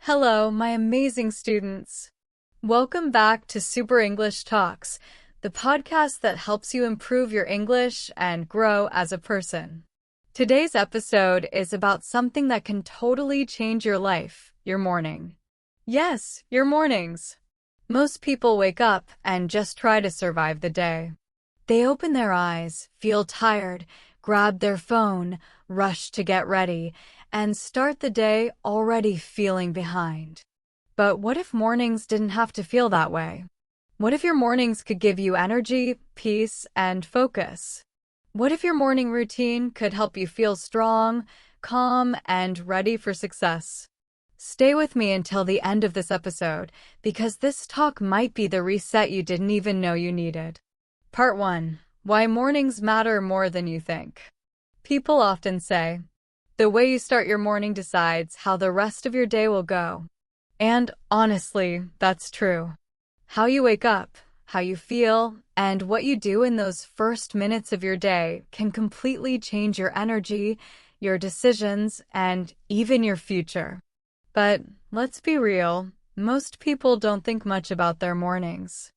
Hello, my amazing students. Welcome back to Super English Talks, the podcast that helps you improve your English and grow as a person. Today's episode is about something that can totally change your life, your morning. Yes, your mornings. Most people wake up and just try to survive the day. They open their eyes, feel tired, grab their phone, rush to get ready, and start the day already feeling behind. But what if mornings didn't have to feel that way? What if your mornings could give you energy, peace, and focus? What if your morning routine could help you feel strong, calm, and ready for success? Stay with me until the end of this episode, because this talk might be the reset you didn't even know you needed. Part 1. Why mornings matter more than you think. People often say, the way you start your morning decides how the rest of your day will go. And honestly, that's true. How you wake up, how you feel, and what you do in those first minutes of your day can completely change your energy, your decisions, and even your future. But let's be real, most people don't think much about their mornings.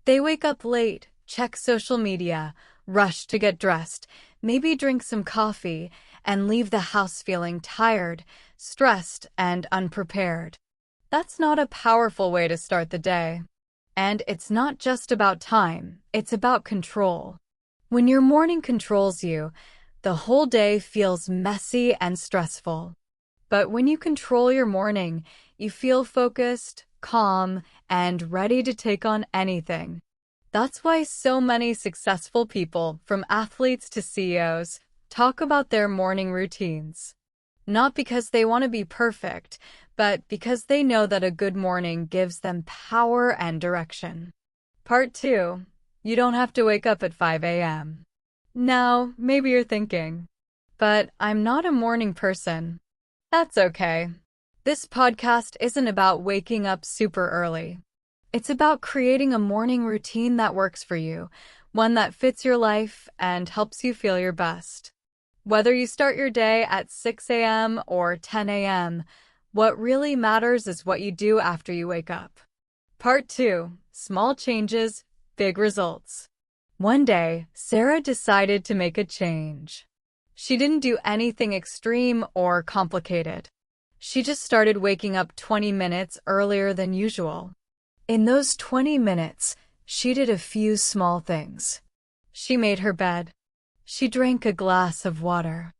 They wake up late, check social media, rush to get dressed, maybe drink some coffee, and leave the house feeling tired, stressed, and unprepared. That's not a powerful way to start the day. And it's not just about time, it's about control. When your morning controls you, the whole day feels messy and stressful. But when you control your morning, you feel focused, calm, and ready to take on anything. That's why so many successful people, from athletes to CEOs, talk about their morning routines. Not because they want to be perfect, but because they know that a good morning gives them power and direction. Part 2. You don't have to wake up at 5 a.m. Now, maybe you're thinking, but I'm not a morning person. That's okay. This podcast isn't about waking up super early. It's about creating a morning routine that works for you, one that fits your life and helps you feel your best. Whether you start your day at 6 a.m. or 10 a.m., what really matters is what you do after you wake up. Part 2. Small changes, big results. One day, Sarah decided to make a change. She didn't do anything extreme or complicated. She just started waking up 20 minutes earlier than usual. In those 20 minutes, she did a few small things. She made her bed. She drank a glass of water.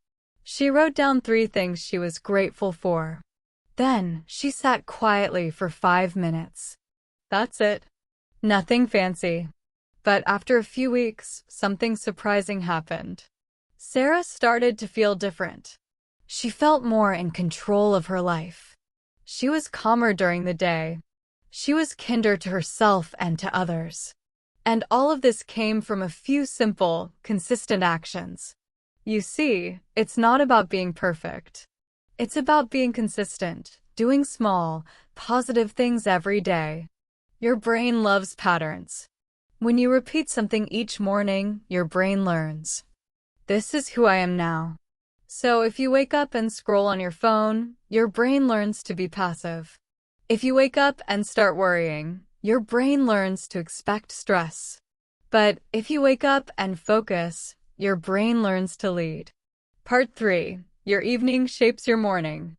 She wrote down 3 things she was grateful for. Then, she sat quietly for 5 minutes. That's it. Nothing fancy. But after a few weeks, something surprising happened. Sarah started to feel different. She felt more in control of her life. She was calmer during the day. She was kinder to herself and to others. And all of this came from a few simple, consistent actions. You see, it's not about being perfect. It's about being consistent, doing small, positive things every day. Your brain loves patterns. When you repeat something each morning, your brain learns. This is who I am now. So if you wake up and scroll on your phone, your brain learns to be passive. If you wake up and start worrying, your brain learns to expect stress. But if you wake up and focus, your brain learns to lead. Part 3. Your evening shapes your morning.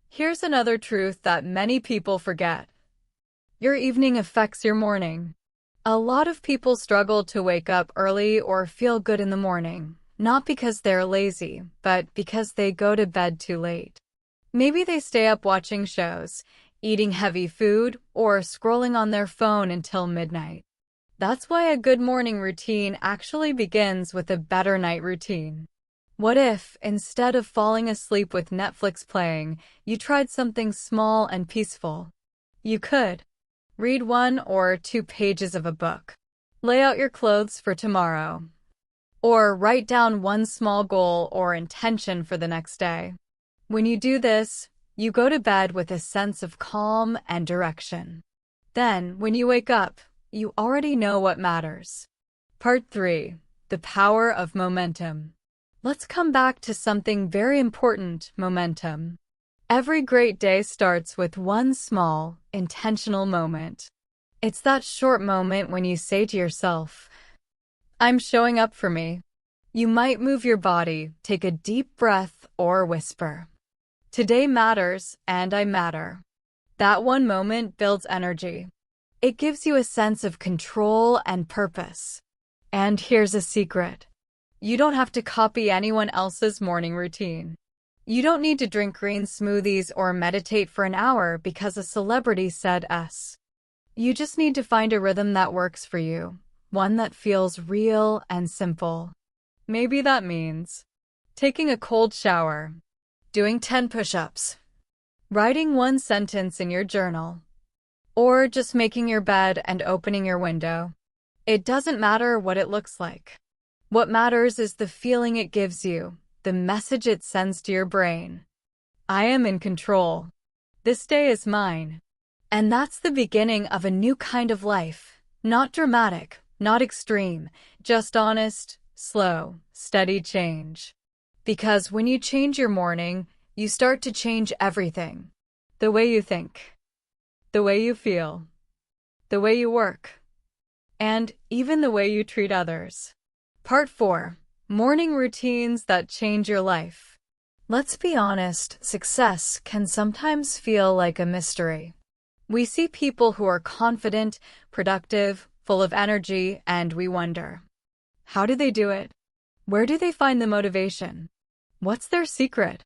Here's another truth that many people forget. Your evening affects your morning. A lot of people struggle to wake up early or feel good in the morning, not because they're lazy, but because they go to bed too late. Maybe they stay up watching shows, eating heavy food, or scrolling on their phone until midnight. That's why a good morning routine actually begins with a better night routine. What if, instead of falling asleep with Netflix playing, you tried something small and peaceful? You could read 1 or 2 pages of a book, lay out your clothes for tomorrow, or write down one small goal or intention for the next day. When you do this, you go to bed with a sense of calm and direction. Then, when you wake up, you already know what matters. Part 3. The power of momentum. Let's come back to something very important, momentum. Every great day starts with one small, intentional moment. It's that short moment when you say to yourself, I'm showing up for me. You might move your body, take a deep breath, or whisper, today matters, and I matter. That one moment builds energy. It gives you a sense of control and purpose. And here's a secret. You don't have to copy anyone else's morning routine. You don't need to drink green smoothies or meditate for an hour because a celebrity said S. You just need to find a rhythm that works for you, one that feels real and simple. Maybe that means taking a cold shower, doing 10 push-ups, writing one sentence in your journal, or just making your bed and opening your window. It doesn't matter what it looks like. What matters is the feeling it gives you, the message it sends to your brain. I am in control. This day is mine. And that's the beginning of a new kind of life. Not dramatic, not extreme, just honest, slow, steady change. Because when you change your morning, you start to change everything. The way you think, the way you feel, the way you work, and even the way you treat others. Part 4. Morning routines that change your life. Let's be honest, success can sometimes feel like a mystery. We see people who are confident, productive, full of energy, and we wonder, how do they do it? Where do they find the motivation? What's their secret?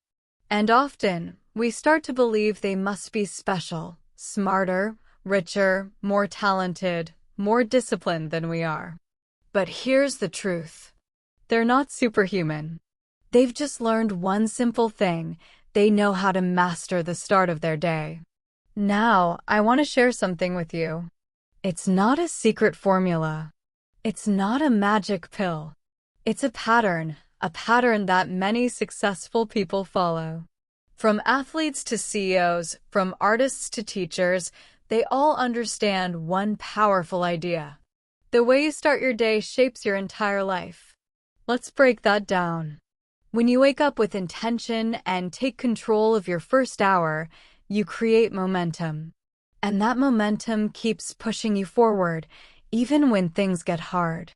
And often, we start to believe they must be special, smarter, richer, more talented, more disciplined than we are. But here's the truth. They're not superhuman. They've just learned one simple thing. They know how to master the start of their day. Now, I want to share something with you. It's not a secret formula. It's not a magic pill. It's a pattern that many successful people follow. From athletes to CEOs, from artists to teachers, they all understand one powerful idea. The way you start your day shapes your entire life. Let's break that down. When you wake up with intention and take control of your first hour, you create momentum. And that momentum keeps pushing you forward, even when things get hard.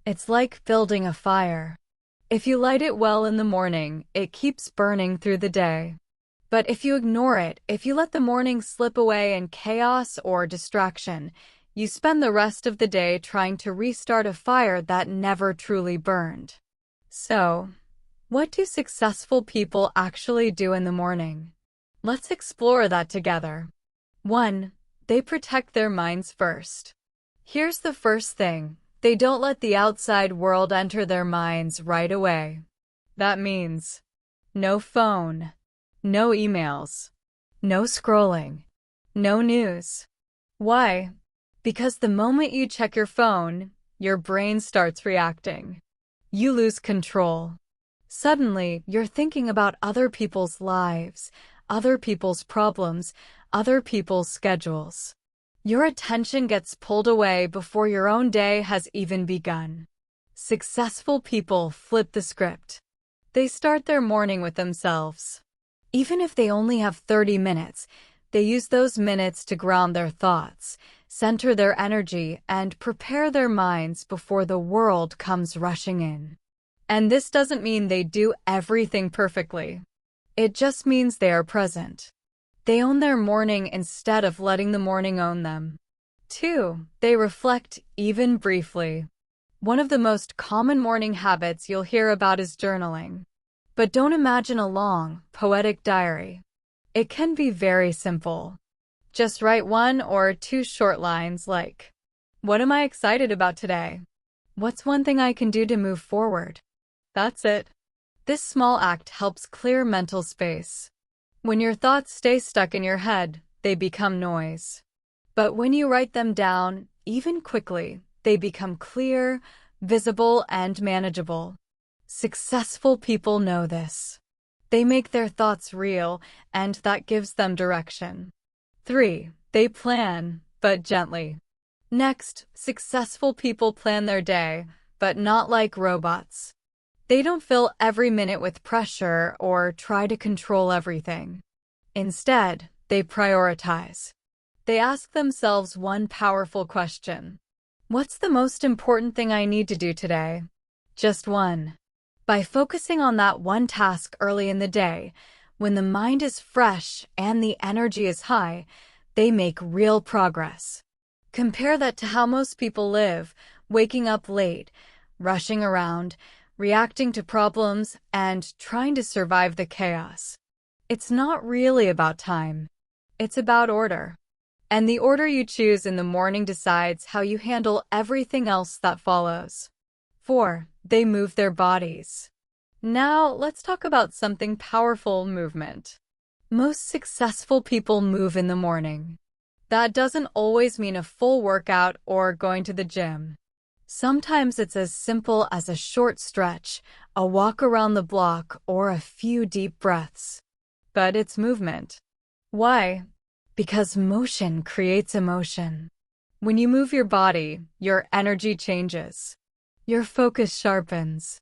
It's like building a fire. If you light it well in the morning, it keeps burning through the day. But if you ignore it, if you let the morning slip away in chaos or distraction, you spend the rest of the day trying to restart a fire that never truly burned. So, what do successful people actually do in the morning? Let's explore that together. 1. They protect their minds first. Here's the first thing. They don't let the outside world enter their minds right away. That means no phone, no emails, no scrolling, no news. Why? Because the moment you check your phone, your brain starts reacting. You lose control. Suddenly, you're thinking about other people's lives, other people's problems, other people's schedules. Your attention gets pulled away before your own day has even begun. Successful people flip the script. They start their morning with themselves. Even if they only have 30 minutes, they use those minutes to ground their thoughts, center their energy, and prepare their minds before the world comes rushing in. And this doesn't mean they do everything perfectly. It just means they are present. They own their morning instead of letting the morning own them. 2. They reflect, even briefly. One of the most common morning habits you'll hear about is journaling. But don't imagine a long, poetic diary. It can be very simple. Just write 1 or 2 short lines like, what am I excited about today? What's one thing I can do to move forward? That's it. This small act helps clear mental space. When your thoughts stay stuck in your head, they become noise. But when you write them down, even quickly, they become clear, visible, and manageable. Successful people know this. They make their thoughts real, and that gives them direction. 3. They plan, but gently. Next, successful people plan their day, but not like robots. They don't fill every minute with pressure or try to control everything. Instead, they prioritize. They ask themselves one powerful question. What's the most important thing I need to do today? Just one. By focusing on that one task early in the day, when the mind is fresh and the energy is high, they make real progress. Compare that to how most people live, waking up late, rushing around, reacting to problems, and trying to survive the chaos. It's not really about time. It's about order. And the order you choose in the morning decides how you handle everything else that follows. 4. They move their bodies. Now, let's talk about something powerful: movement. Most successful people move in the morning. That doesn't always mean a full workout or going to the gym. Sometimes it's as simple as a short stretch, a walk around the block, or a few deep breaths. But it's movement. Why? Because motion creates emotion. When you move your body, your energy changes. Your focus sharpens.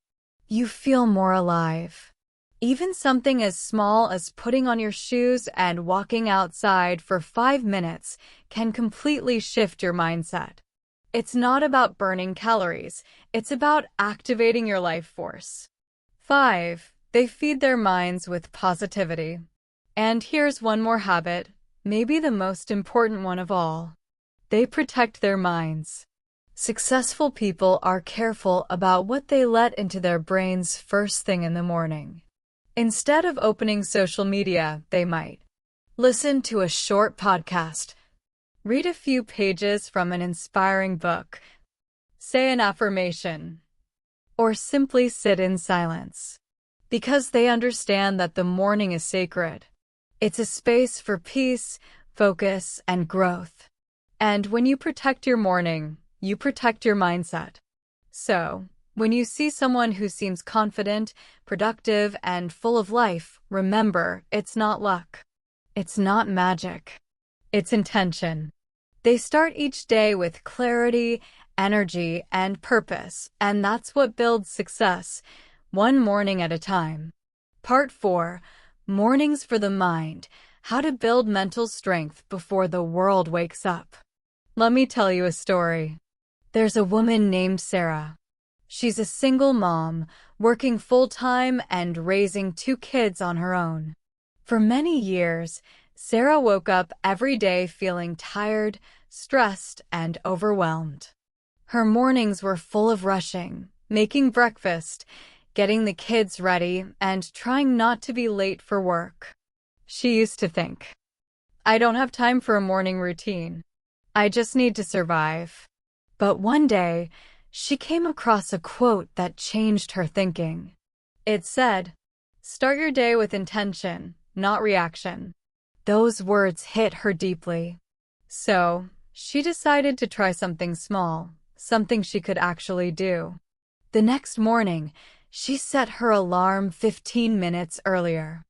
You feel more alive. Even something as small as putting on your shoes and walking outside for 5 minutes can completely shift your mindset. It's not about burning calories. It's about activating your life force. 5. They feed their minds with positivity. And here's one more habit, maybe the most important one of all. They protect their minds. Successful people are careful about what they let into their brains first thing in the morning. Instead of opening social media, they might listen to a short podcast, read a few pages from an inspiring book, say an affirmation, or simply sit in silence. Because they understand that the morning is sacred. It's a space for peace, focus, and growth. And when you protect your morning, you protect your mindset. So, when you see someone who seems confident, productive, and full of life, remember, it's not luck. It's not magic. It's intention. They start each day with clarity, energy, and purpose, and that's what builds success, one morning at a time. Part 4. Mornings for the Mind. How to build mental strength before the world wakes up. Let me tell you a story. There's a woman named Sarah. She's a single mom, working full-time and raising 2 kids on her own. For many years, Sarah woke up every day feeling tired, stressed, and overwhelmed. Her mornings were full of rushing, making breakfast, getting the kids ready, and trying not to be late for work. She used to think, I don't have time for a morning routine. I just need to survive. But one day, she came across a quote that changed her thinking. It said, "Start your day with intention, not reaction." Those words hit her deeply. So, she decided to try something small, something she could actually do. The next morning, she set her alarm 15 minutes earlier.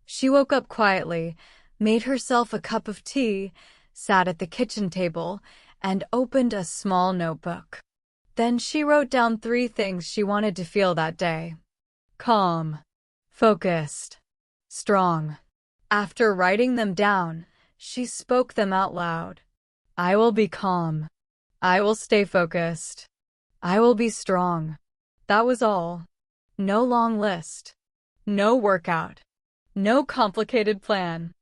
She woke up quietly, made herself a cup of tea, sat at the kitchen table, and opened a small notebook. Then she wrote down 3 things she wanted to feel that day. Calm, focused, strong. After writing them down, she spoke them out loud. I will be calm. I will stay focused. I will be strong. That was all. No long list. No workout. No complicated plan.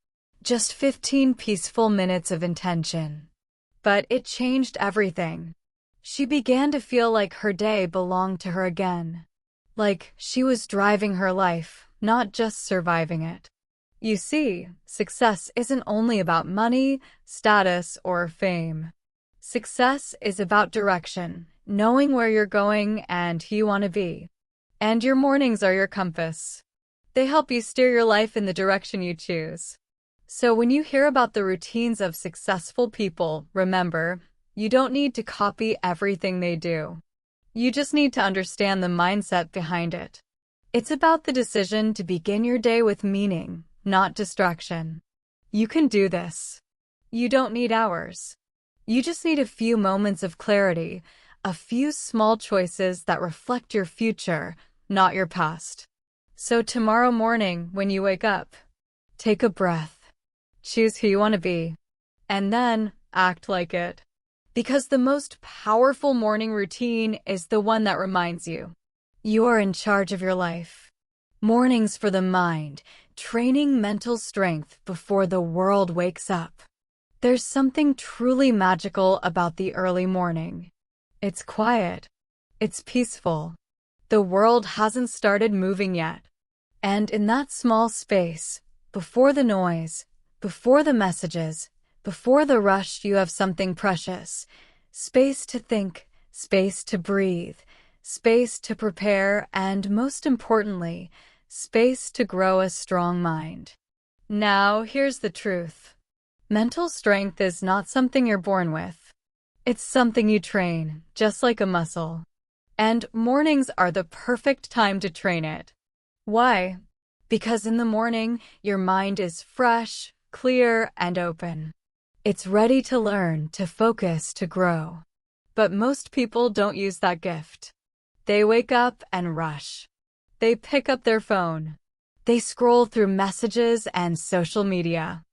Just 15 peaceful minutes of intention. But it changed everything. She began to feel like her day belonged to her again. Like she was driving her life, not just surviving it. You see, success isn't only about money, status, or fame. Success is about direction, knowing where you're going and who you want to be. And your mornings are your compass. They help you steer your life in the direction you choose. So when you hear about the routines of successful people, remember, you don't need to copy everything they do. You just need to understand the mindset behind it. It's about the decision to begin your day with meaning, not distraction. You can do this. You don't need hours. You just need a few moments of clarity, a few small choices that reflect your future, not your past. So tomorrow morning, when you wake up, take a breath. Choose who you want to be, and then act like it. Because the most powerful morning routine is the one that reminds you you are in charge of your life. Mornings for the mind, training mental strength before the world wakes up. There's something truly magical about the early morning. It's quiet. It's peaceful. The world hasn't started moving yet. And in that small space, before the noise, before the messages, before the rush, you have something precious. Space to think, space to breathe, space to prepare, and most importantly, space to grow a strong mind. Now, here's the truth. Mental strength is not something you're born with. It's something you train, just like a muscle. And mornings are the perfect time to train it. Why? Because in the morning, your mind is fresh, clear, and open. It's ready to learn, to focus, to grow. But most people don't use that gift. They wake up and rush. They pick up their phone. They scroll through messages and social media.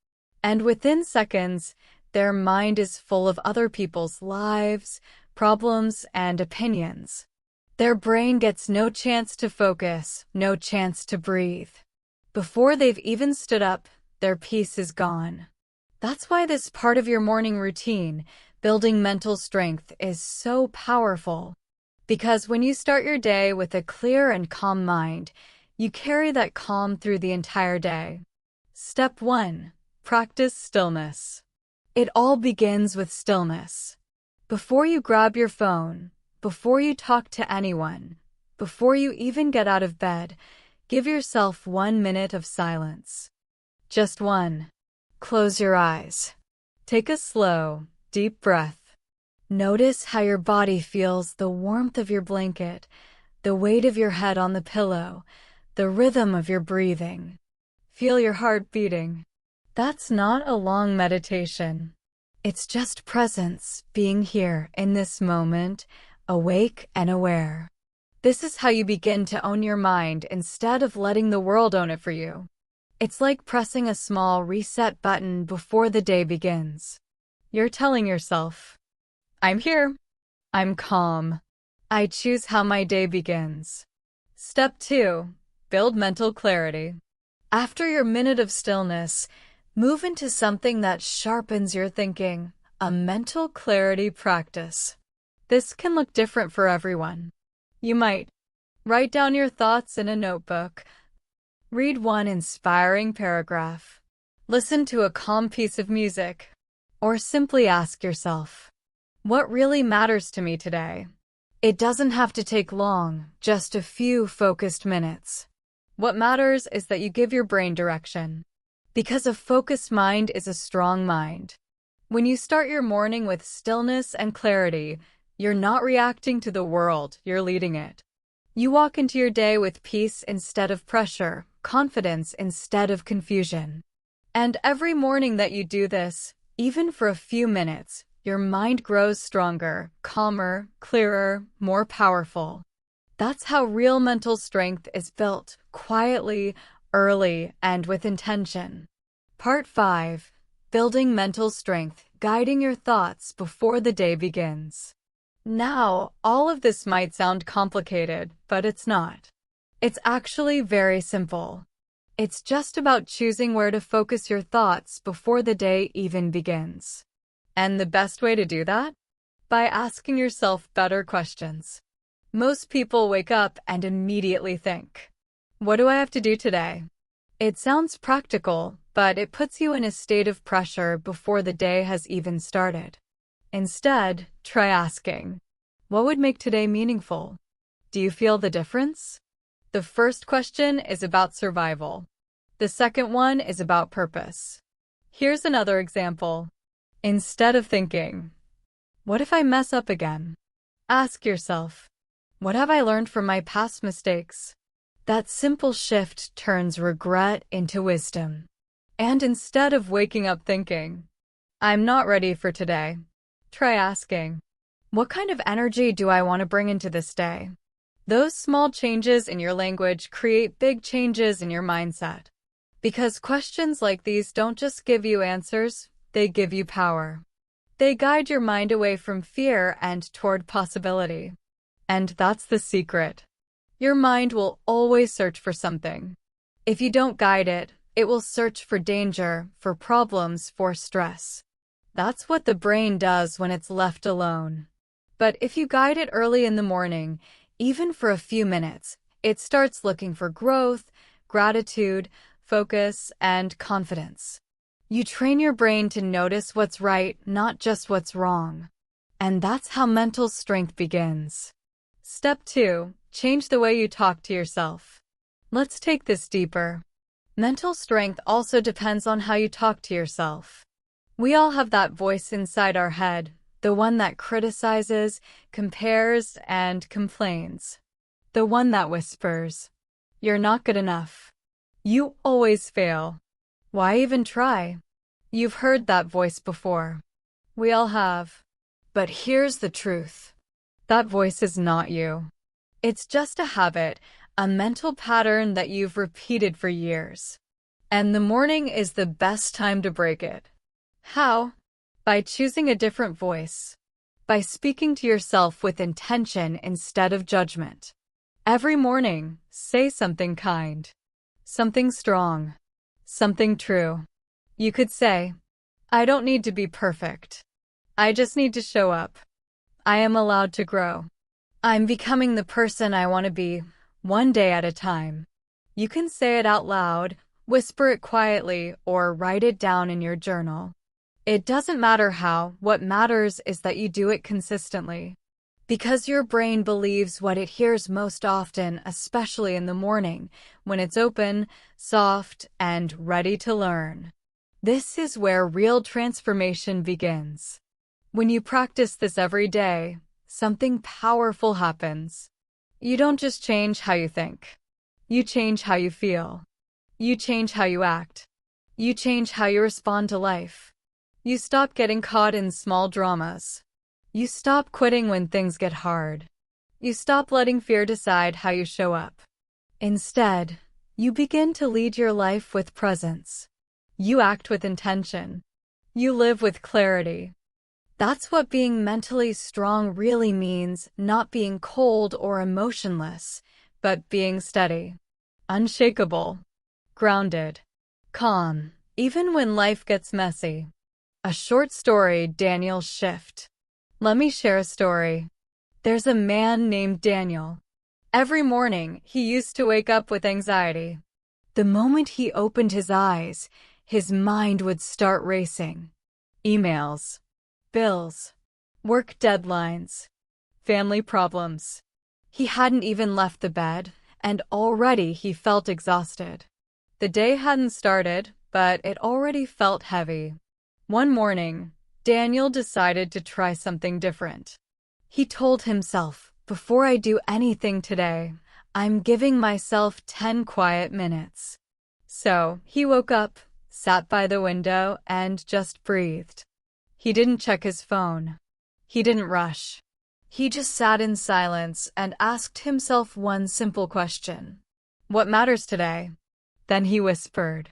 And within seconds, their mind is full of other people's lives, problems, and opinions. Their brain gets no chance to focus, no chance to breathe. Before they've even stood up, their peace is gone. That's why this part of your morning routine, building mental strength, is so powerful. Because when you start your day with a clear and calm mind, you carry that calm through the entire day. Step 1. Practice stillness. It all begins with stillness. Before you grab your phone, before you talk to anyone, before you even get out of bed, give yourself 1 minute of silence. Just one. Close your eyes. Take a slow, deep breath. Notice how your body feels, the warmth of your blanket, the weight of your head on the pillow, the rhythm of your breathing. Feel your heart beating. That's not a long meditation. It's just presence, being here in this moment, awake and aware. This is how you begin to own your mind instead of letting the world own it for you. It's like pressing a small reset button before the day begins. You're telling yourself, I'm here. I'm calm. I choose how my day begins. Step 2. Build mental clarity. After your minute of stillness, move into something that sharpens your thinking, a mental clarity practice. This can look different for everyone. You might write down your thoughts in a notebook, read one inspiring paragraph, listen to a calm piece of music, or simply ask yourself, what really matters to me today? It doesn't have to take long, just a few focused minutes. What matters is that you give your brain direction. Because a focused mind is a strong mind. When you start your morning with stillness and clarity, you're not reacting to the world, you're leading it. You walk into your day with peace instead of pressure, confidence instead of confusion. And every morning that you do this, even for a few minutes, your mind grows stronger, calmer, clearer, more powerful. That's how real mental strength is built, quietly, early, and with intention. Part 5. Building mental strength, guiding your thoughts before the day begins. Now, all of this might sound complicated, but it's not. It's actually very simple. It's just about choosing where to focus your thoughts before the day even begins. And the best way to do that? By asking yourself better questions. Most people wake up and immediately think, what do I have to do today? It sounds practical, but it puts you in a state of pressure before the day has even started. Instead, try asking, what would make today meaningful? Do you feel the difference? The first question is about survival. The second one is about purpose. Here's another example. Instead of thinking, what if I mess up again? Ask yourself, what have I learned from my past mistakes? That simple shift turns regret into wisdom. And instead of waking up thinking, I'm not ready for today, try asking, what kind of energy do I want to bring into this day? Those small changes in your language create big changes in your mindset. Because questions like these don't just give you answers, they give you power. They guide your mind away from fear and toward possibility. And that's the secret. Your mind will always search for something. If you don't guide it, it will search for danger, for problems, for stress. That's what the brain does when it's left alone. But if you guide it early in the morning, even for a few minutes, it starts looking for growth, gratitude, focus, and confidence. You train your brain to notice what's right, not just what's wrong. And that's how mental strength begins. Step 2. Change the way you talk to yourself. Let's take this deeper. Mental strength also depends on how you talk to yourself. We all have that voice inside our head, the one that criticizes, compares, and complains. The one that whispers, "You're not good enough. You always fail. Why even try?" You've heard that voice before. We all have. But here's the truth. That voice is not you. It's just a habit, a mental pattern that you've repeated for years. And the morning is the best time to break it. How? By choosing a different voice. By speaking to yourself with intention instead of judgment. Every morning, say something kind. Something strong. Something true. You could say, "I don't need to be perfect. I just need to show up. I am allowed to grow. I'm becoming the person I want to be, one day at a time." You can say it out loud, whisper it quietly, or write it down in your journal. It doesn't matter how, what matters is that you do it consistently. Because your brain believes what it hears most often, especially in the morning, when it's open, soft, and ready to learn. This is where real transformation begins. When you practice this every day, something powerful happens. You don't just change how you think. You change how you feel. You change how you act. You change how you respond to life. You stop getting caught in small dramas. You stop quitting when things get hard. You stop letting fear decide how you show up. Instead, you begin to lead your life with presence. You act with intention. You live with clarity. That's what being mentally strong really means, not being cold or emotionless, but being steady, unshakable, grounded, calm, even when life gets messy. A short story, Daniel's shift. Let me share a story. There's a man named Daniel. Every morning, he used to wake up with anxiety. The moment he opened his eyes, his mind would start racing. Emails, bills, work deadlines, family problems. He hadn't even left the bed, and already he felt exhausted. The day hadn't started, but it already felt heavy. One morning, Daniel decided to try something different. He told himself, "Before I do anything today, I'm giving myself 10 quiet minutes." So, he woke up, sat by the window, and just breathed. He didn't check his phone. He didn't rush. He just sat in silence and asked himself one simple question. "What matters today?" Then he whispered,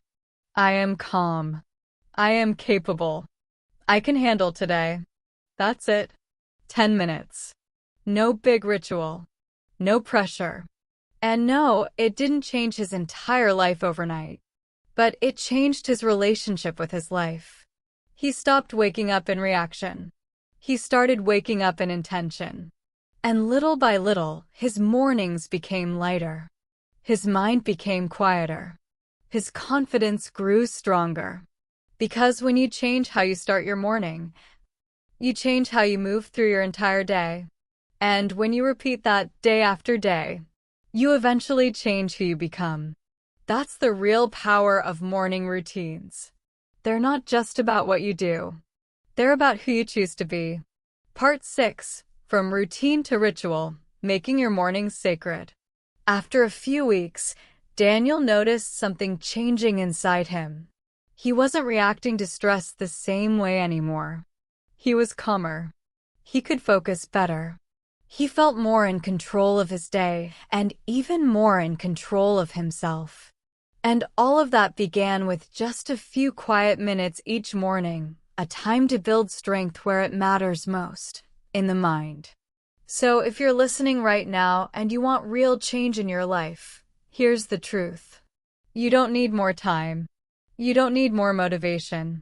"I am calm. I am capable. I can handle today." That's it. 10 minutes. No big ritual. No pressure. And no, it didn't change his entire life overnight. But it changed his relationship with his life. He stopped waking up in reaction. He started waking up in intention. And little by little, his mornings became lighter. His mind became quieter. His confidence grew stronger. Because when you change how you start your morning, you change how you move through your entire day. And when you repeat that day after day, you eventually change who you become. That's the real power of morning routines. They're not just about what you do. They're about who you choose to be. Part 6. From routine to ritual, making your mornings sacred. After a few weeks, Daniel noticed something changing inside him. He wasn't reacting to stress the same way anymore. He was calmer. He could focus better. He felt more in control of his day and even more in control of himself. And all of that began with just a few quiet minutes each morning, a time to build strength where it matters most, in the mind. So if you're listening right now and you want real change in your life, here's the truth. You don't need more time. You don't need more motivation.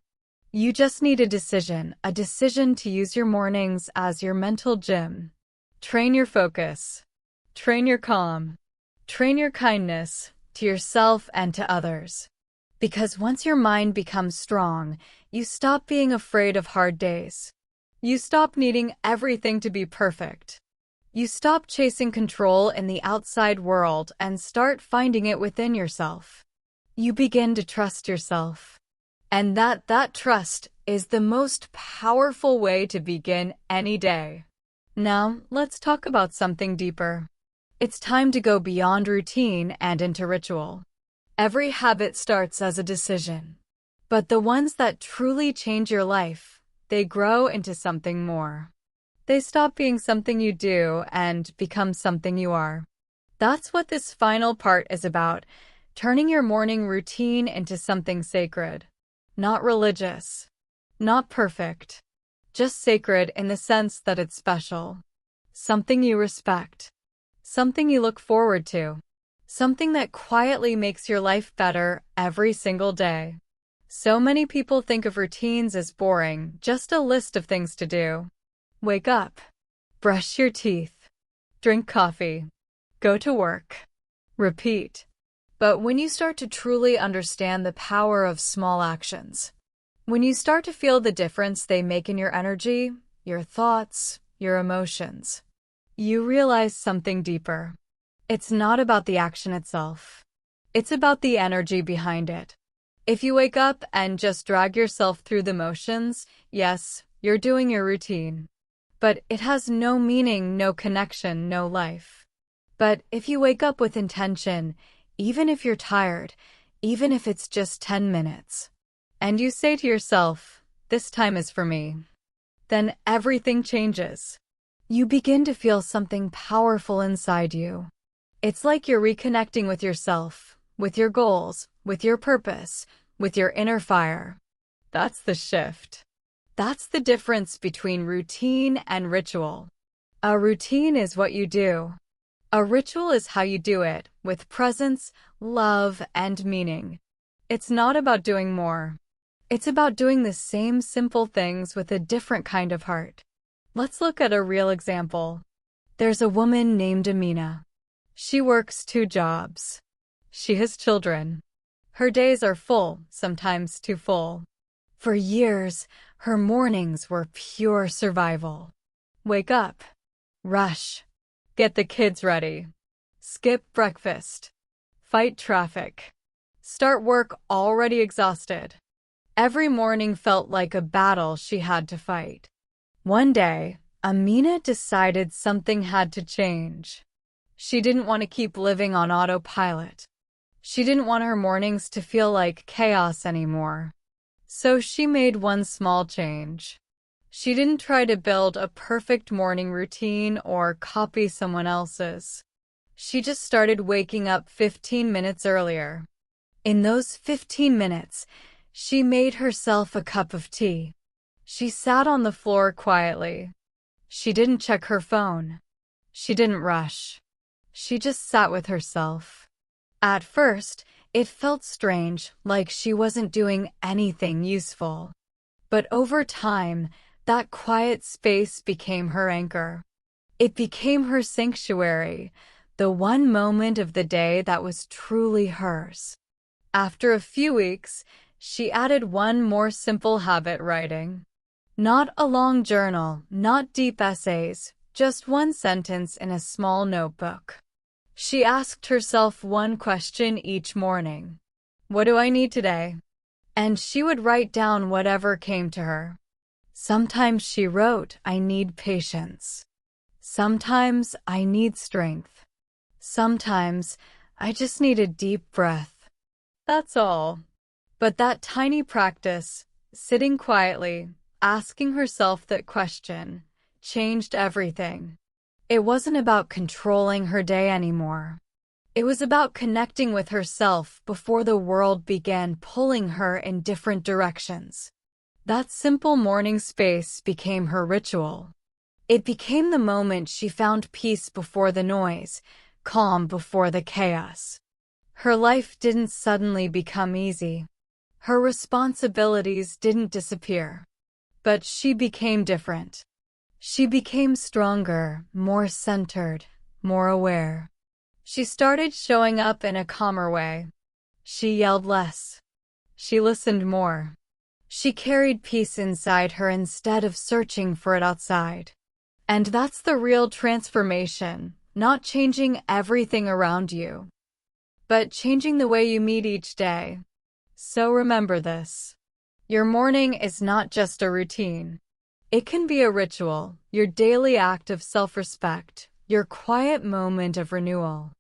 You just need a decision to use your mornings as your mental gym. Train your focus. Train your calm. Train your kindness to yourself and to others. Because once your mind becomes strong, you stop being afraid of hard days. You stop needing everything to be perfect. You stop chasing control in the outside world and start finding it within yourself. You begin to trust yourself. And that trust is the most powerful way to begin any day. Now, let's talk about something deeper. It's time to go beyond routine and into ritual. Every habit starts as a decision. But the ones that truly change your life, they grow into something more. They stop being something you do and become something you are. That's what this final part is about, turning your morning routine into something sacred. Not religious. Not perfect. Just sacred in the sense that it's special. Something you respect. Something you look forward to. Something that quietly makes your life better every single day. So many people think of routines as boring, just a list of things to do. Wake up. Brush your teeth. Drink coffee. Go to work. Repeat. But when you start to truly understand the power of small actions, when you start to feel the difference they make in your energy, your thoughts, your emotions, you realize something deeper. It's not about the action itself. It's about the energy behind it. If you wake up and just drag yourself through the motions, yes, you're doing your routine. But it has no meaning, no connection, no life. But if you wake up with intention, even if you're tired, even if it's just 10 minutes, and you say to yourself, this time is for me, then everything changes. You begin to feel something powerful inside you. It's like you're reconnecting with yourself, with your goals, with your purpose, with your inner fire. That's the shift. That's the difference between routine and ritual. A routine is what you do. A ritual is how you do it, with presence, love, and meaning. It's not about doing more. It's about doing the same simple things with a different kind of heart. Let's look at a real example. There's a woman named Amina. She works 2 jobs. She has children. Her days are full, sometimes too full. For years, her mornings were pure survival. Wake up. Rush. Get the kids ready. Skip breakfast. Fight traffic. Start work already exhausted. Every morning felt like a battle she had to fight. One day, Amina decided something had to change. She didn't want to keep living on autopilot. She didn't want her mornings to feel like chaos anymore. So she made one small change. She didn't try to build a perfect morning routine or copy someone else's. She just started waking up 15 minutes earlier. In those 15 minutes, she made herself a cup of tea. She sat on the floor quietly. She didn't check her phone. She didn't rush. She just sat with herself. At first, it felt strange, like she wasn't doing anything useful. But over time, that quiet space became her anchor. It became her sanctuary, the one moment of the day that was truly hers. After a few weeks, she added one more simple habit: writing. Not a long journal, not deep essays, just one sentence in a small notebook. She asked herself one question each morning. What do I need today? And she would write down whatever came to her. Sometimes she wrote, I need patience. Sometimes I need strength. Sometimes I just need a deep breath. That's all. But that tiny practice, sitting quietly, asking herself that question, changed everything. It wasn't about controlling her day anymore. It was about connecting with herself before the world began pulling her in different directions. That simple morning space became her ritual. It became the moment she found peace before the noise, calm before the chaos. Her life didn't suddenly become easy. Her responsibilities didn't disappear. But she became different. She became stronger, more centered, more aware. She started showing up in a calmer way. She yelled less. She listened more. She carried peace inside her instead of searching for it outside. And that's the real transformation, not changing everything around you, but changing the way you meet each day. So remember this. Your morning is not just a routine. It can be a ritual, your daily act of self-respect, your quiet moment of renewal.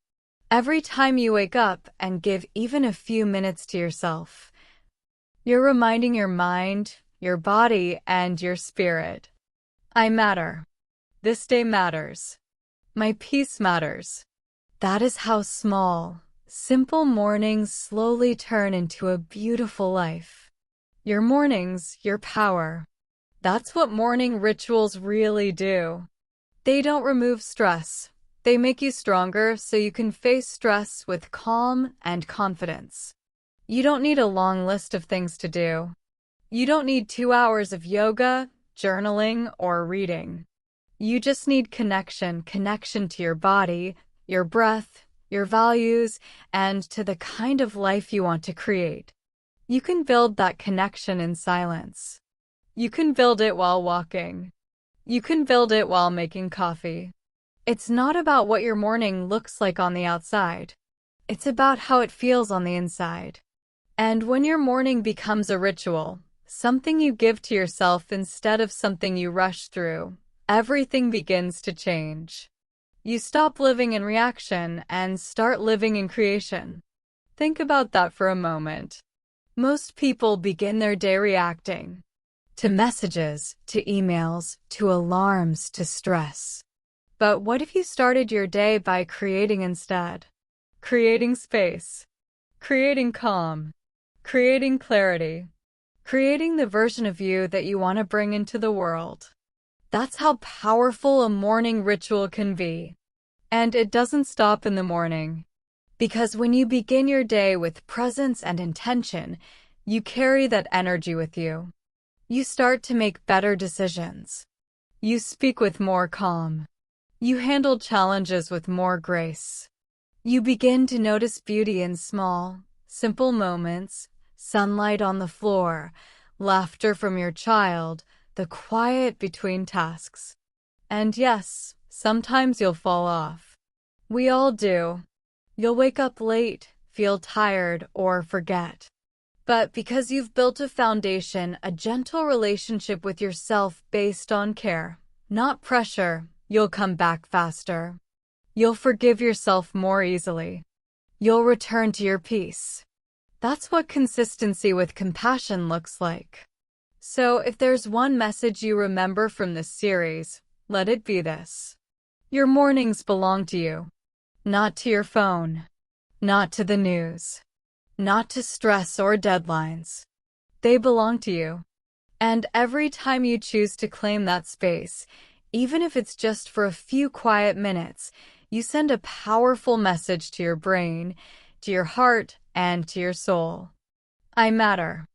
Every time you wake up and give even a few minutes to yourself, you're reminding your mind, your body, and your spirit, I matter. This day matters. My peace matters. That is how small, simple mornings slowly turn into a beautiful life. Your mornings, your power. That's what morning rituals really do. They don't remove stress. They make you stronger so you can face stress with calm and confidence. You don't need a long list of things to do. You don't need 2 hours of yoga, journaling, or reading. You just need connection to your body, your breath, your values, and to the kind of life you want to create. You can build that connection in silence. You can build it while walking. You can build it while making coffee. It's not about what your morning looks like on the outside. It's about how it feels on the inside. And when your morning becomes a ritual, something you give to yourself instead of something you rush through, everything begins to change. You stop living in reaction and start living in creation. Think about that for a moment. Most people begin their day reacting to messages, to emails, to alarms, to stress. But what if you started your day by creating instead? Creating space, creating calm, creating clarity, creating the version of you that you want to bring into the world. That's how powerful a morning ritual can be. And it doesn't stop in the morning. Because when you begin your day with presence and intention, you carry that energy with you. You start to make better decisions. You speak with more calm. You handle challenges with more grace. You begin to notice beauty in small, simple moments, sunlight on the floor, laughter from your child, the quiet between tasks. And yes, sometimes you'll fall off. We all do. You'll wake up late, feel tired, or forget. But because you've built a foundation, a gentle relationship with yourself based on care, not pressure, you'll come back faster. You'll forgive yourself more easily. You'll return to your peace. That's what consistency with compassion looks like. So if there's one message you remember from this series, let it be this. Your mornings belong to you. Not to your phone. Not to the news. Not to stress or deadlines. They belong to you. And every time you choose to claim that space, even if it's just for a few quiet minutes, you send a powerful message to your brain, to your heart, and to your soul. I matter.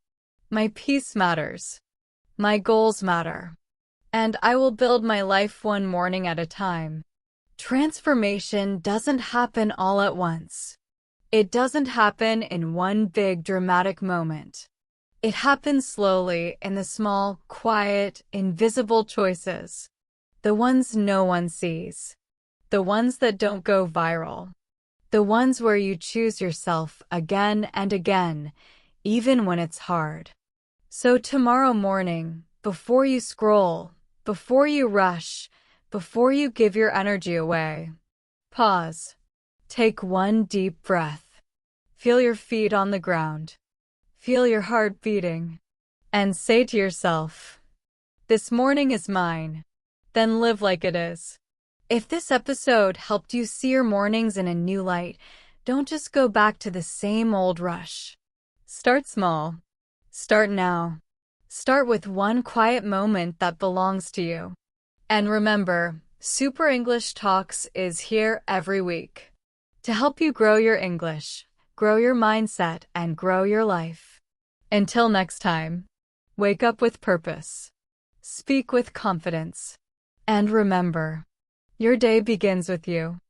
My peace matters. My goals matter. And I will build my life one morning at a time. Transformation doesn't happen all at once. It doesn't happen in one big dramatic moment. It happens slowly in the small, quiet, invisible choices. The ones no one sees. The ones that don't go viral. The ones where you choose yourself again and again, even when it's hard. So tomorrow morning, before you scroll, before you rush, before you give your energy away, pause. Take one deep breath. Feel your feet on the ground. Feel your heart beating. And say to yourself, this morning is mine. Then live like it is. If this episode helped you see your mornings in a new light, Don't just go back to the same old rush. Start small. Start now. Start with one quiet moment that belongs to you. And remember, Super English Talks is here every week to help you grow your English, grow your mindset, and grow your life. Until next time, wake up with purpose, speak with confidence, and remember, your day begins with you.